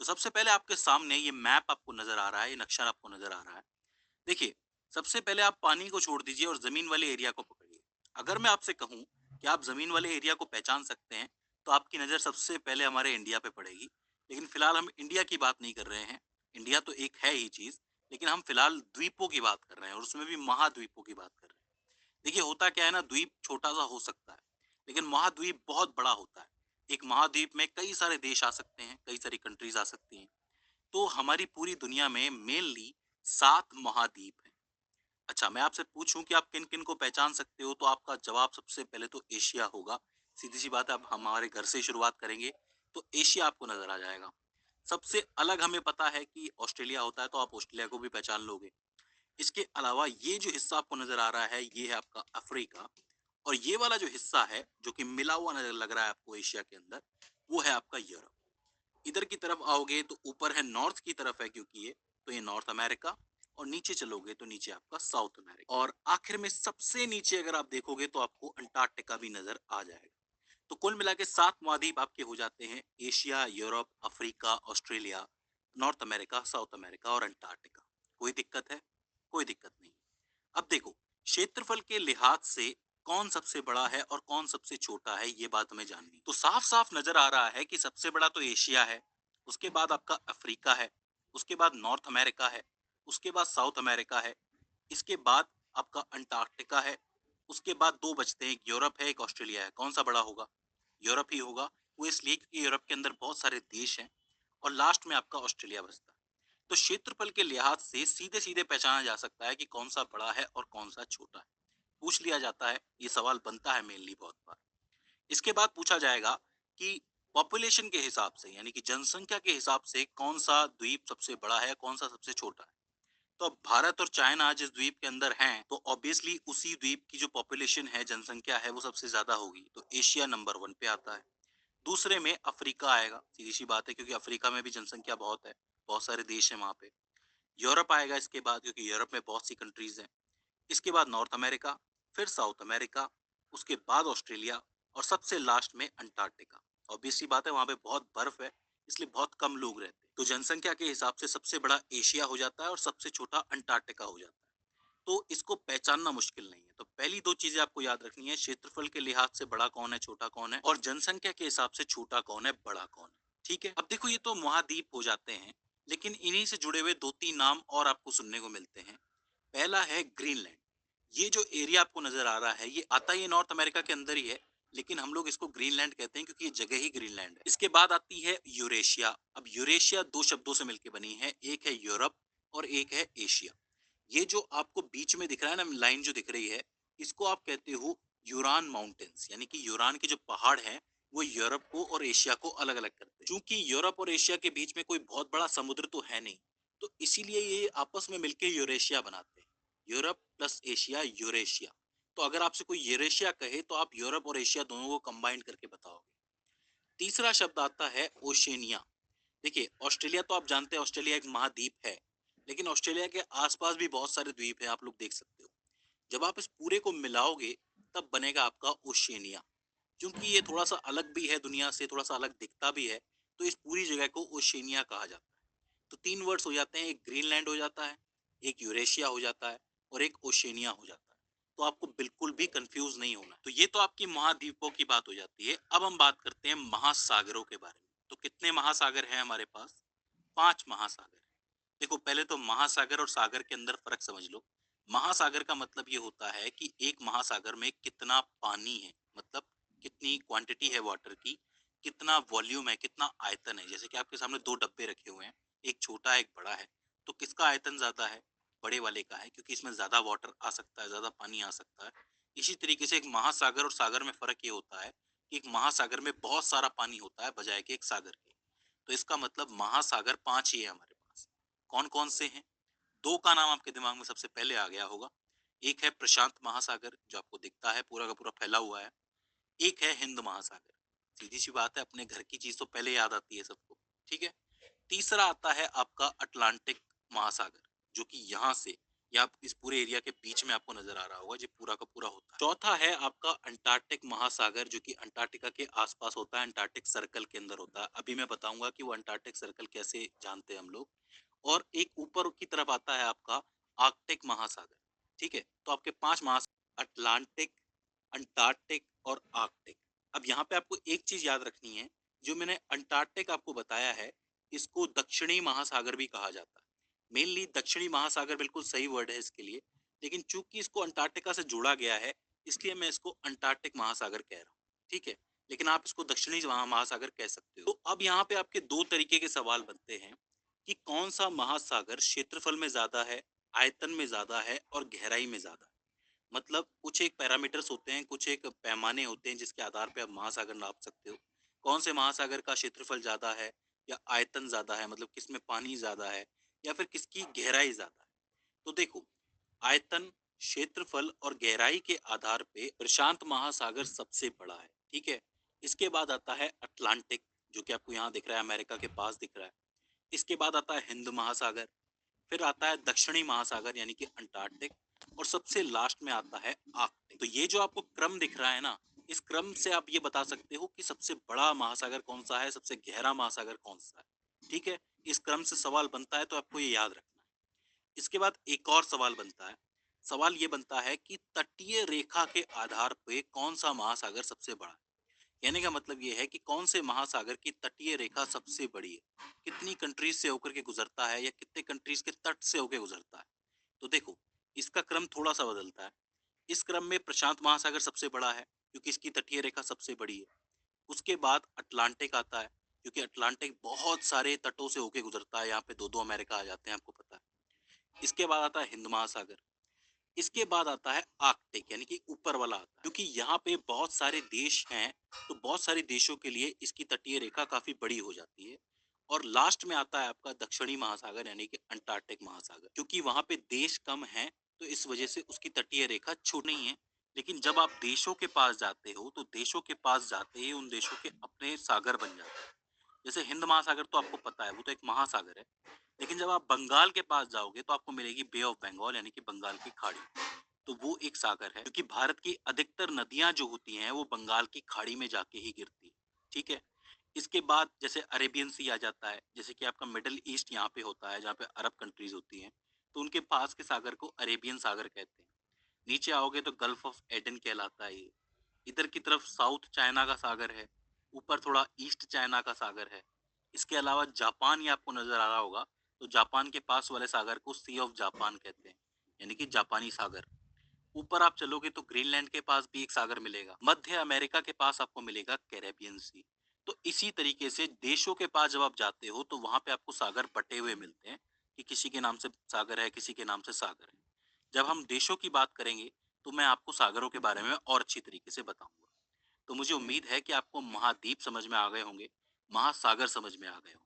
सबसे पहले आपके सामने ये मैप आपको नज़र आ रहा है, ये नक्शा आपको नज़र आ रहा है। देखिए, सबसे पहले आप पानी को छोड़ दीजिए और ज़मीन वाले एरिया को पकड़िए। अगर मैं आपसे कहूँ कि आप ज़मीन वाले एरिया को पहचान सकते हैं, तो आपकी नज़र सबसे पहले हमारे इंडिया पे पड़ेगी। लेकिन फ़िलहाल हम इंडिया की बात नहीं कर रहे हैं। इंडिया तो एक है ही चीज़, लेकिन हम फ़िलहाल द्वीपों की बात कर रहे हैं और उसमें भी महाद्वीपों की बात कर रहे हैं। देखिए, होता क्या है ना, द्वीप छोटा-सा हो सकता है, लेकिन महाद्वीप बहुत बड़ा होता है। एक महाद्वीप में कई सारे देश आ सकते हैं, कई सारी कंट्रीज़ आ सकती हैं। तो हमारी पूरी दुनिया में मेनली 7 महाद्वीप हैं। अच्छा, मैं आपसे पूछूं कि आप किन-किन को पहचान सकते हो, तो आपका जवाब सबसे पहले तो एशिया होगा। सीधी-सी बात है, अब हमारे घर से ही शुरुआत करेंगे, तो एशिया आपको नज़र आ जाएगा। सबसे अलग हमें पता है कि ऑस्ट्रेलिया होता है, तो आप ऑस्ट्रेलिया को भी पहचान लोगे। इसके अलावा ये जो हिस्सा आपको नज़र आ रहा है, ये है आपका अफ्रीका, और ये वाला जो हिस्सा है, जो कि मिला हुआ नज़र लग रहा है आपको एशिया के अंदर, वो है आपका यूरोप। इधर की तरफ आओगे तो ऊपर है, नॉर्थ की तरफ है क्योंकि ये, तो ये नॉर्थ अमेरिका, और नीचे चलोगे तो नीचे आपका साउथ अमेरिका, और आखिर में सबसे नीचे अगर आप देखोगे तो आपको अंटार्कटिका भी नजर आ जाएगा। तो कुल मिला के 7 महाद्वीप आपके हो जाते हैं: Asia, Europe, Africa, Australia, north America, south America और अंटार्कटिका। कोई दिक्कत है? कोई दिक्कत नहीं। अब देखो, क्षेत्रफल के लिहाज से कौन सबसे बड़ा है और कौन सबसे छोटा है, ये बात हमें जाननी। तो साफ साफ नजर आ रहा है कि सबसे बड़ा तो एशिया है, उसके बाद आपका अफ्रीका है, उसके बाद नॉर्थ अमेरिका है, उसके बाद साउथ अमेरिका है, इसके बाद आपका अंटार्कटिका है, उसके बाद दो बचते हैं, एक यूरोप है, एक ऑस्ट्रेलिया है। कौन सा बड़ा होगा? यूरोप ही होगा। वो इसलिए क्योंकि यूरोप के अंदर बहुत सारे देश हैं, और लास्ट में आपका ऑस्ट्रेलिया बचता है। तो क्षेत्रफल के लिहाज से सीधे सीधे पहचाना जा सकता है कि कौन सा बड़ा है और कौन सा छोटा है। पूछ लिया जाता है, ये सवाल बनता है मेनली बहुत बार। इसके बाद पूछा जाएगा कि पॉपुलेशन के हिसाब से, यानी कि जनसंख्या के हिसाब से, कौन सा द्वीप सबसे बड़ा है, कौन सा सबसे छोटा है। तो अब भारत और चाइना जिस द्वीप के अंदर हैं, तो ऑब्वियसली उसी द्वीप की जो पॉपुलेशन है, जनसंख्या है, वो सबसे ज्यादा होगी। तो एशिया नंबर 1 पे आता है। दूसरे में अफ्रीका आएगा, सीधी सी बात है, क्योंकि अफ्रीका में भी जनसंख्या बहुत है, बहुत सारे देश हैं वहां पे। यूरोप आएगा इसके बाद, क्योंकि यूरोप में बहुत सी कंट्रीज हैं। इसके बाद नॉर्थ अमेरिका, फिर साउथ अमेरिका, उसके बाद ऑस्ट्रेलिया, और सबसे लास्ट में अंटार्कटिका। ऑब्वियसली बात है, वहां पे बहुत बर्फ है, इसलिए बहुत कम लोग रहते हैं। तो जनसंख्या के हिसाब से सबसे बड़ा एशिया हो जाता है और सबसे छोटा अंटार्कटिका हो जाता है। तो इसको पहचानना मुश्किल नहीं है। तो पहली दो चीजें आपको याद रखनी है: क्षेत्रफल के लिहाज से बड़ा कौन है, छोटा कौन है, और जनसंख्या के हिसाब से छोटा कौन है, बड़ा कौन है। ठीक है, अब देखो, ये तो महाद्वीप हो जाते हैं, लेकिन इन्हीं से जुड़े हुए दो तीन नाम और आपको सुनने को मिलते हैं। पहला है ग्रीनलैंड। ये जो एरिया आपको नजर आ रहा है, ये आता ही नॉर्थ अमेरिका के अंदर ही है, लेकिन हम लोग इसको ग्रीनलैंड कहते हैं क्योंकि ये जगह ही ग्रीनलैंड है। इसके बाद आती है यूरेशिया। अब यूरेशिया दो शब्दों से मिलकर बनी है, एक है यूरोप और एक है एशिया। ये जो आपको बीच में दिख रहा है ना, लाइन जो दिख रही है, इसको आप कहते हो यूरान माउंटेन्स, यानी कि यूरान के जो पहाड़ हैं, वो यूरोप को और एशिया को अलग अलग करते हैं। चूंकि यूरोप और एशिया के बीच में कोई बहुत बड़ा समुद्र तो है नहीं, तो इसीलिए ये आपस में मिलकर यूरेशिया बनाते हैं। Europe plus Asia, Eurasia. तो अगर आपसे कोई यूरेशिया कहे, तो आप यूरोप और एशिया दोनों को कंबाइन करके बताओगे। तीसरा शब्द आता है ओशेनिया। देखिए, ऑस्ट्रेलिया तो आप जानते हैं, ऑस्ट्रेलिया एक महाद्वीप है, लेकिन ऑस्ट्रेलिया के आसपास भी बहुत सारे द्वीप हैं, आप लोग देख सकते हो। जब आप इस पूरे को मिलाओगे, तब बनेगा आपका ओशिनिया। क्योंकि ये थोड़ा सा अलग भी है दुनिया से, थोड़ा सा अलग दिखता भी है, तो इस पूरी जगह को ओशिनिया कहा जाता है। तो तीन वर्ड्स हो जाते हैं: एक ग्रीनलैंड हो जाता है, एक यूरेशिया हो जाता है, और एक ओशिनिया हो जाता है। तो आपको बिल्कुल भी कंफ्यूज नहीं होना है। तो ये तो आपकी महाद्वीपों की बात हो जाती है। अब हम बात करते हैं महासागरों के बारे में। तो कितने महासागर हैं हमारे पास? 5 महासागर। देखो, पहले तो महासागर और सागर के अंदर फर्क समझ लो। महासागर का मतलब ये होता है कि एक महासागर में कितना पानी है, मतलब कितनी क्वांटिटी है वाटर की, कितना वॉल्यूम है, कितना आयतन है। जैसे कि आपके सामने दो डब्बे रखे हुए हैं, एक छोटा है, एक बड़ा है। तो किसका आयतन ज्यादा है? बड़े वाले का है, क्योंकि इसमें ज्यादा वाटर आ सकता है, ज्यादा पानी आ सकता है। इसी तरीके से एक महासागर और सागर में फर्क ये होता है कि एक महासागर में बहुत सारा पानी होता है बजाय के एक सागर के। तो इसका मतलब महासागर 5 ही है हमारे पास। कौन कौन से हैं? दो का नाम आपके दिमाग में सबसे पहले आ गया होगा। एक है प्रशांत महासागर, जो आपको दिखता है पूरा का पूरा फैला हुआ है। एक है हिंद महासागर। सीधी सी बात है, अपने घर की चीज तो पहले याद आती है सबको। ठीक है। तीसरा आता है आपका अटलांटिक महासागर, जो कि यहाँ से या आप इस पूरे एरिया के बीच में आपको नजर आ रहा होगा, जो पूरा का पूरा होता है। चौथा है आपका अंटार्कटिक महासागर, जो कि अंटार्कटिका के आसपास होता है, अंटार्कटिक सर्कल के अंदर होता है। अभी मैं बताऊंगा कि वो अंटार्कटिक सर्कल कैसे जानते हैं हम लोग। और एक ऊपर की तरफ आता है आपका आर्कटिक महासागर। ठीक है, तो आपके 5 महासागर, अटलांटिक, अंटार्कटिक और आर्कटिक। अब यहाँ पे आपको एक चीज याद रखनी है, जो मैंने अंटार्कटिक आपको बताया है, इसको दक्षिणी महासागर भी कहा जाता है। मेनली दक्षिणी महासागर बिल्कुल सही वर्ड है इसके लिए, लेकिन चूंकि इसको अंटार्कटिका से जोड़ा गया है, इसलिए मैं इसको अंटार्कटिक महासागर कह रहा हूँ। ठीक है, लेकिन आप इसको दक्षिणी महासागर कह सकते हो। तो अब यहाँ पे आपके दो तरीके के सवाल बनते हैं कि कौन सा महासागर क्षेत्रफल में ज्यादा है, आयतन में ज्यादा है और गहराई में ज्यादा है। मतलब कुछ एक पैरामीटर्स होते हैं, कुछ एक पैमाने होते हैं जिसके आधार पे आप महासागर नाप सकते हो। कौन से महासागर का क्षेत्रफल ज्यादा है या आयतन ज्यादा है, मतलब किसमें पानी ज्यादा है या फिर किसकी गहराई ज्यादा है। तो देखो, आयतन, क्षेत्रफल और गहराई के आधार पे प्रशांत महासागर सबसे बड़ा है। ठीक है, इसके बाद आता है अटलांटिक, जो कि आपको यहाँ दिख रहा है, अमेरिका के पास दिख रहा है। इसके बाद आता है हिंद महासागर, फिर आता है दक्षिणी महासागर यानी कि अंटार्कटिक, और सबसे लास्ट में आता है आर्कटिक। तो ये जो आपको क्रम दिख रहा है ना, इस क्रम से आप ये बता सकते हो कि सबसे बड़ा महासागर कौन सा है, सबसे गहरा महासागर कौन सा है। ठीक है, इस क्रम से सवाल बनता है, तो आपको ये याद रखना है। इसके बाद एक और सवाल बनता है। सवाल ये बनता है कि तटीय रेखा के आधार पे कौन सा महासागर सबसे बड़ा है। कहने का मतलब ये है कि कौन से महासागर की तटीय रेखा सबसे बड़ी है, कितनी कंट्रीज से होकर के गुजरता है या कितने कंट्रीज के तट से होकर गुजरता है। तो देखो, इसका क्रम थोड़ा सा बदलता है। इस क्रम में प्रशांत महासागर सबसे बड़ा है, क्योंकि इसकी तटीय रेखा सबसे बड़ी है। उसके बाद अटलांटिक आता है, क्योंकि अटलांटिक बहुत सारे तटों से होके गुजरता है, यहाँ पे दो दो अमेरिका आ जाते हैं, आपको पता है। इसके बाद आता है हिंद महासागर। इसके बाद आता है आर्कटिक, यानी कि ऊपर वाला आता है, क्योंकि यहाँ पे बहुत सारे देश हैं, तो बहुत सारे देशों के लिए इसकी तटीय रेखा काफी बड़ी हो जाती है। और लास्ट में आता है आपका दक्षिणी महासागर यानी कि अंटार्कटिक महासागर, क्योंकि वहां पे देश कम है, तो इस वजह से उसकी तटीय रेखा छोटी नहीं है। लेकिन जब आप देशों के पास जाते हो, तो देशों के पास जाते ही उन देशों के अपने सागर बन जाते हैं। जैसे हिंद महासागर तो आपको पता है, वो तो एक महासागर है। लेकिन जब आप बंगाल के पास जाओगे, तो आपको मिलेगी बे ऑफ बंगाल यानी कि बंगाल की खाड़ी। तो वो एक सागर है, क्योंकि भारत की अधिकतर नदियां जो होती हैं वो बंगाल की खाड़ी में जाके ही गिरती है। ठीक है, इसके बाद जैसे अरेबियन सी आ जाता है, जैसे कि आपका मिडल ईस्ट यहाँ पे होता है, जहाँ पे अरब कंट्रीज होती हैं, तो उनके पास के सागर को अरेबियन सागर कहते हैं। नीचे आओगे तो गल्फ ऑफ एडन कहलाता है ये। इधर की तरफ साउथ चाइना का सागर है, ऊपर थोड़ा ईस्ट चाइना का सागर है। इसके अलावा जापान ये आपको नजर आ रहा होगा, तो जापान के पास वाले सागर को सी ऑफ जापान कहते हैं, यानी कि जापानी सागर। ऊपर आप चलोगे तो ग्रीनलैंड के पास भी एक सागर मिलेगा, मध्य अमेरिका के पास आपको मिलेगा कैरेबियन सी। तो इसी तरीके से देशों के पास जब आप जाते हो, तो वहां पे आपको सागर बटे हुए मिलते हैं, कि किसी के नाम से सागर है, किसी के नाम से सागर है। जब हम देशों की बात करेंगे, तो मैं आपको सागरों के बारे में और अच्छी तरीके से बताऊंगा। तो मुझे उम्मीद है कि आपको महाद्वीप समझ में आ गए होंगे, महासागर समझ में आ गए होंगे।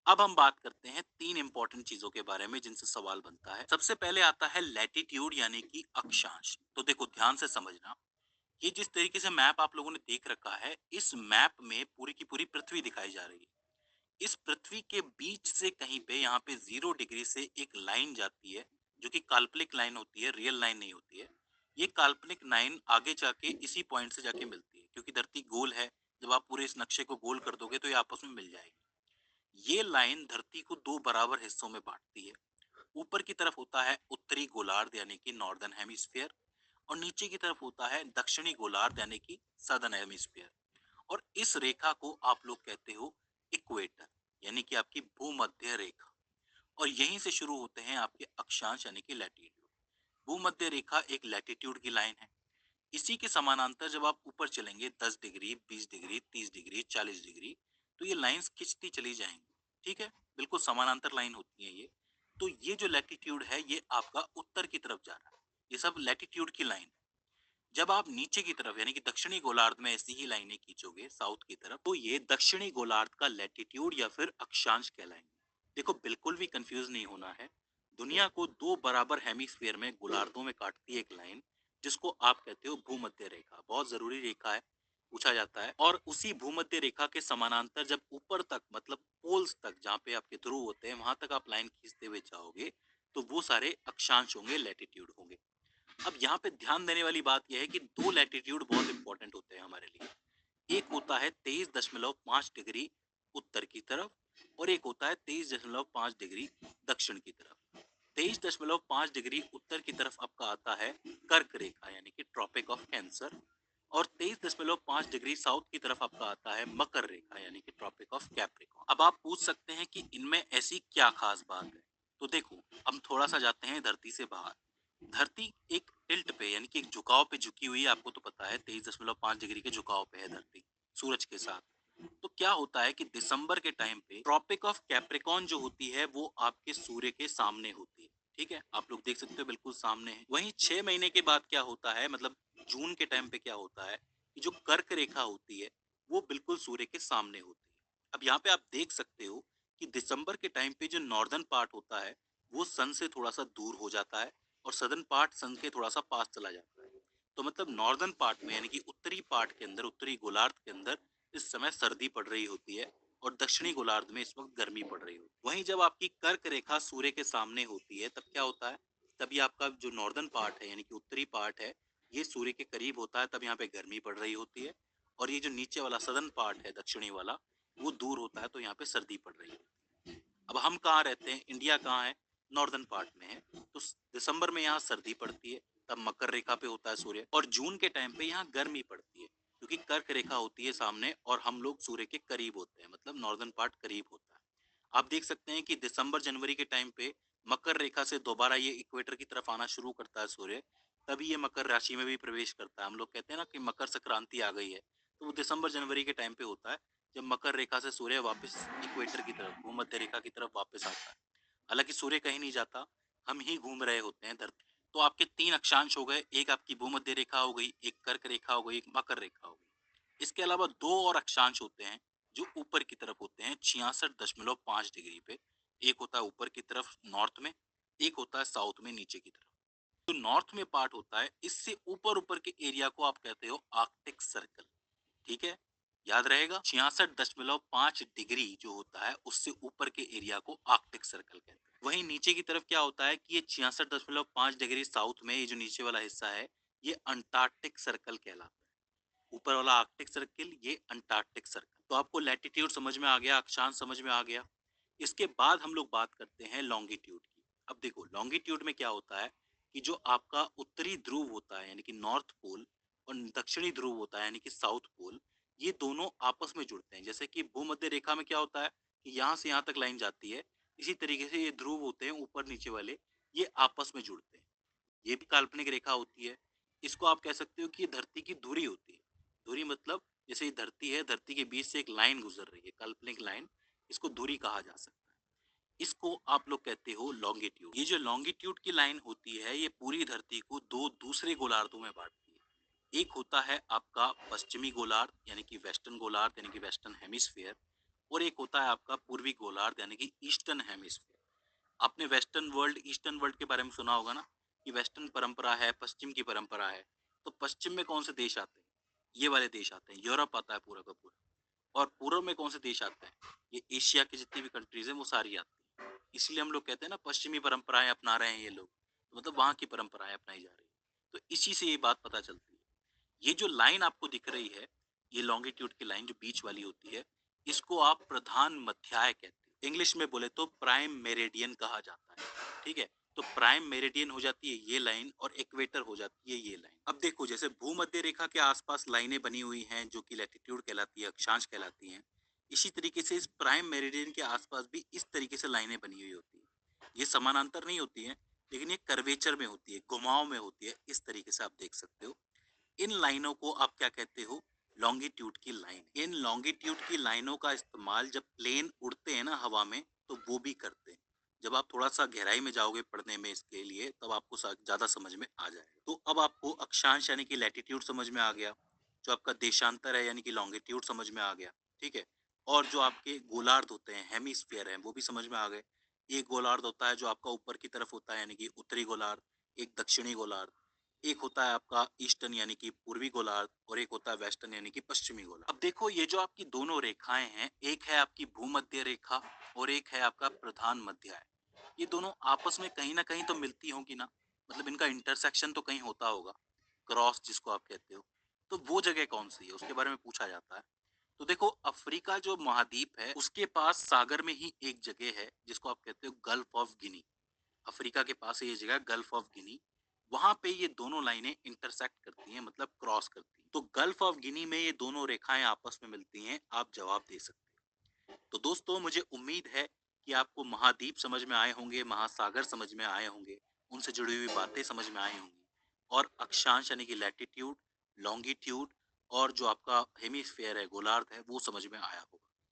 अब हम बात करते हैं तीन इंपॉर्टेंट चीजों के बारे में जिनसे सवाल बनता है। सबसे पहले आता है लैटिट्यूड यानी कि अक्षांश। तो देखो, ध्यान से समझना, ये जिस तरीके से मैप आप लोगों ने देख रखा है, इस मैप में पूरी की पूरी पृथ्वी दिखाई जा रही है। इस पृथ्वी के बीच से कहीं पे, यहाँ पे 0 डिग्री से एक लाइन जाती है, जो कि काल्पनिक लाइन होती है, रियल लाइन नहीं होती है। ये काल्पनिक लाइन आगे जाके इसी पॉइंट से जाके मिलती है, क्योंकि धरती गोल है। जब आप पूरे इस नक्शे को गोल कर दोगे, तो ये आपस में मिल जाएगी। ये लाइन धरती को दो बराबर हिस्सों में बांटती है। ऊपर की तरफ होता है उत्तरी गोलार्ध यानी कि नॉर्दर्न हेमिस्फीयर, और नीचे की तरफ होता है दक्षिणी गोलार्ध यानी कि सदर्न हेमिस्फीयर। और इस रेखा को आप लोग कहते हो इक्वेटर, यानी कि आपकी भूमध्य रेखा। और यहीं से शुरू होते हैं आपके अक्षांश यानी कि लैटिट्यूड। भूमध्य रेखा एक लैटिट्यूड की लाइन है। इसी के समानांतर जब आप ऊपर चलेंगे 10 डिग्री, 20 डिग्री, 30 डिग्री, 40 डिग्री, तो ये लाइंस खिंचती चली जाएंगी। ठीक है, बिल्कुल समानांतर लाइन होती है ये। तो ये जो लैटिट्यूड है, ये आपका उत्तर की तरफ जा रहा है। ये सब लैटिट्यूड की लाइन। जब आप नीचे की तरफ यानी कि दक्षिणी गोलार्ध में ऐसी ही लाइनें खींचोगे साउथ की तरफ, तो ये दक्षिणी गोलार्ध का लैटिट्यूड या फिर अक्षांश कहलाएंगे। देखो, बिल्कुल भी कंफ्यूज नहीं होना है। दुनिया को दो बराबर हेमिस्फीयर में गोलार्धों में काटती है एक लाइन, जिसको आप कहते हो भूमध्य रेखा। बहुत जरूरी रेखा है, पूछा जाता है। और उसी भूमध्य रेखा के समानांतर जब ऊपर तक, मतलब पोल्स तक, जहाँ पे आपके ध्रुव होते हैं, वहां तक आप लाइन खींचते हुए जाओगे, तो वो सारे अक्षांश होंगे, लैटिट्यूड होंगे। अब यहाँ पे ध्यान देने वाली बात यह है कि 2 लैटिट्यूड बहुत इंपॉर्टेंट होते हैं हमारे लिए। एक होता है 23.5 डिग्री उत्तर की तरफ और एक होता है 23.5 डिग्री दक्षिण की तरफ। 23.5 डिग्री उत्तर की तरफ आपका आता है कर्क रेखा यानी कि ट्रॉपिक ऑफ कैंसर और 23.5 डिग्री साउथ की तरफ आपका आता है मकर रेखा यानी कि ट्रॉपिक ऑफ कैप्रिकॉर्न। अब आप पूछ सकते हैं कि इनमें ऐसी क्या खास बात है। तो देखो, हम थोड़ा सा जाते हैं धरती से बाहर। धरती एक टिल्ट पे यानी कि एक झुकाव पे झुकी हुई है, आपको तो पता है 23.5 डिग्री के झुकाव पे है धरती सूरज के साथ। तो क्या होता है कि दिसंबर के टाइम पे ट्रॉपिक ऑफ कैप्रिकॉर्न जो होती है वो आपके सूर्य के सामने होती है। ठीक है, आप लोग देख सकते हो बिल्कुल सामने है। वहीं 6 महीने के बाद क्या होता है, मतलब जून के टाइम पे क्या होता है कि जो कर्क रेखा होती है वो बिल्कुल सूर्य के सामने होती है। अब यहाँ पे आप देख सकते हो कि दिसंबर के टाइम पे जो नॉर्दर्न पार्ट होता है वो सन से थोड़ा सा दूर हो जाता है और सदर्न पार्ट सन के थोड़ा सा पास चला जाता है। तो मतलब नॉर्दर्न पार्ट में यानी कि उत्तरी पार्ट के अंदर, उत्तरी गोलार्ध के अंदर इस समय सर्दी पड़ रही होती है और दक्षिणी गोलार्ध में इस वक्त गर्मी पड़ रही होती है। वहीं जब आपकी कर्क रेखा सूर्य के सामने होती है तब क्या होता है, तभी आपका जो नॉर्दर्न पार्ट है यानी कि उत्तरी पार्ट है ये सूर्य के करीब होता है, तब यहाँ पे गर्मी पड़ रही होती है। और ये जो नीचे वाला सदर्न पार्ट है, दक्षिणी वाला, वो दूर होता है तो यहाँ पे सर्दी पड़ रही है। अब हम कहाँ रहते हैं, इंडिया कहाँ है, नॉर्दर्न पार्ट में है। तो दिसंबर में यहाँ सर्दी पड़ती है, तब मकर रेखा पे होता है सूर्य, और जून के टाइम पे यहाँ गर्मी पड़ती है क्योंकि कर्क रेखा होती है सामने और हम लोग सूर्य के करीब होते हैं, मतलब नॉर्दर्न पार्ट करीब होता है। आप देख सकते हैं कि दिसंबर जनवरी के टाइम पे मकर रेखा से दोबारा ये इक्वेटर की तरफ आना शुरू करता है सूर्य, तभी ये मकर राशि में भी प्रवेश करता है। हम लोग कहते हैं ना कि मकर संक्रांति आ गई है, तो वो दिसंबर जनवरी के टाइम पे होता है जब मकर रेखा से सूर्य वापस इक्वेटर की तरफ, भूमध्य रेखा की तरफ वापस आता है। हालांकि सूर्य कहीं नहीं जाता, हम ही घूम रहे होते हैं धरती। तो आपके 3 अक्षांश हो गए, एक आपकी भूमध्य रेखा हो गई, एक कर्क रेखा हो गई, एक मकर रेखा हो गई। इसके अलावा 2 और अक्षांश होते हैं जो ऊपर की तरफ होते हैं 66.5 डिग्री पे। एक होता है ऊपर की तरफ नॉर्थ में, एक होता है साउथ में नीचे की तरफ। जो नॉर्थ में पार्ट होता है इससे ऊपर ऊपर के एरिया को आप कहते हो आर्कटिक सर्कल। ठीक है, याद रहेगा 66.5 डिग्री जो होता है उससे ऊपर के एरिया को आर्कटिक सर्कल कहते हैं। वहीं नीचे की तरफ क्या होता है कि ये 66.5 डिग्री साउथ में ये जो नीचे वाला हिस्सा है ये अंटार्कटिक सर्कल कहलाता है। ऊपर वाला आर्कटिक सर्कल, ये अंटार्कटिक सर्कल। तो आपको लैटिट्यूड समझ में आ गया, अक्षांश समझ में आ गया। इसके बाद हम लोग बात करते हैं लॉन्गिट्यूड की। अब देखो लॉन्गिट्यूड में क्या होता है कि जो आपका उत्तरी ध्रुव होता है यानी कि नॉर्थ पोल और दक्षिणी ध्रुव होता है यानी कि साउथ पोल, ये दोनों आपस में जुड़ते हैं। जैसे कि भूमध्य रेखा में क्या होता है कि यहाँ से यहाँ तक लाइन जाती है, इसी तरीके से ये ध्रुव होते हैं ऊपर नीचे वाले, ये आपस में जुड़ते हैं। ये भी काल्पनिक रेखा होती है। इसको आप कह सकते हो कि ये धरती की धुरी होती है। धुरी मतलब जैसे ये धरती है, धरती के बीच से एक लाइन गुजर रही है, काल्पनिक लाइन, इसको धुरी कहा जा सकता है। इसको आप लोग कहते हो लॉन्गिट्यूड। ये जो लॉन्गिट्यूड की लाइन होती है ये पूरी धरती को 2 दूसरे गोलार्धों में बांटती है। एक होता है आपका पश्चिमी गोलार्ध यानी कि वेस्टर्न गोलार्ध यानी कि वेस्टर्न हेमिस्फीयर, और एक होता है आपका पूर्वी गोलार्ध यानी कि ईस्टर्न हेमिस्फीयर। आपने वेस्टर्न वर्ल्ड, ईस्टर्न वर्ल्ड के बारे में सुना होगा ना कि वेस्टर्न परंपरा है, पश्चिम की परंपरा है। तो पश्चिम में कौन से देश आते हैं, ये वाले देश आते हैं, यूरोप आता है पूरा का पूरा। और पूर्व में कौन से देश आते हैं, ये एशिया की जितनी भी कंट्रीज हैं वो सारी आती हैं। इसलिए हम लोग कहते हैं ना पश्चिमी परंपराएं अपना रहे हैं ये लोग, तो मतलब वहाँ की परंपराएं अपनाई जा रही है। तो इसी से ये बात पता चलती है। ये जो लाइन आपको दिख रही है, ये लॉन्गिट्यूड की लाइन जो बीच वाली होती है, इसको आप प्रधान मध्याय कहते हैं। इंग्लिश में बोले तो प्राइम मेरिडियन कहा जाता है। ठीक है, तो प्राइम मेरिडियन हो जाती है ये लाइन और इक्वेटर हो जाती है ये लाइन। अब देखो जैसे भूमध्य रेखा के आसपास लाइनें बनी हुई हैं जो कि लैटिट्यूड कहलाती है, अक्षांश कहलाती हैं, इसी तरीके से इस प्राइम मेरिडियन के आसपास भी इस तरीके से लाइनें बनी हुई होती है। ये समानांतर नहीं होती हैं, लेकिन ये कर्वेचर में होती है, घुमाव में होती है। इस तरीके से आप देख सकते हो। इन लाइनों को आप क्या कहते हो, लॉन्गिट्यूड की लाइन। इन लॉन्गिट्यूड की लाइनों का इस्तेमाल जब प्लेन उड़ते हैं ना हवा में तो वो भी करते हैं। जब आप थोड़ा सा गहराई में जाओगे पढ़ने में इसके लिए तब आपको ज्यादा समझ में आ जाएगा। तो अब आपको अक्षांश यानी कि लैटिट्यूड समझ में आ गया, जो आपका देशांतर है यानी कि लॉन्गिट्यूड समझ में आ गया। ठीक है, और जो आपके गोलार्ध होते हैं, हेमिस्फीयर हैं, वो भी समझ में आ गए। एक गोलार्ध होता है जो आपका ऊपर की तरफ होता है यानी कि उत्तरी गोलार्ध, एक दक्षिणी गोलार्ध, एक होता है आपका ईस्टर्न यानी कि पूर्वी गोलार्ध, और एक होता है वेस्टर्न यानी कि पश्चिमी गोलार्ध। अब देखो ये जो आपकी दोनों रेखाएं हैं, एक है आपकी भूमध्य रेखा और एक है आपका प्रधान मध्याय। ये दोनों आपस में कहीं न कहीं तो मिलती होंगी ना? मतलब इनका इंटरसेक्शन तो कहीं होता होगा, क्रॉस जिसको आप कहते हो। तो वो जगह कौन-सी है? उसके बारे में पूछा जाता है। तो देखो अफ्रीका जो महाद्वीप है, उसके पास सागर में ही एक जगह है, जिसको आप कहते हो गल्फ ऑफ गिनी। अफ्रीका के पास है ये जगह गल्फ ऑफ गिनी। वहाँ पे ये दोनों लाइनें इंटरसेक्ट करती हैं मतलब क्रॉस करती हैं। तो गल्फ ऑफ गिनी में ये दोनों रेखाएँ आपस में मिलती हैं, आप जवाब दे सकते हैं। तो दोस्तों मुझे उम्मीद है कि आपको महाद्वीप समझ में आए होंगे, महासागर समझ में आए होंगे, उनसे जुड़ी हुई बातें समझ में आई होंगी और अक्षांश यानी कि लैटिट्यूड, लॉन्गिट्यूड और जो आपका हेमिस्फीयर है, गोलार्ध है, वो समझ में आया होगा।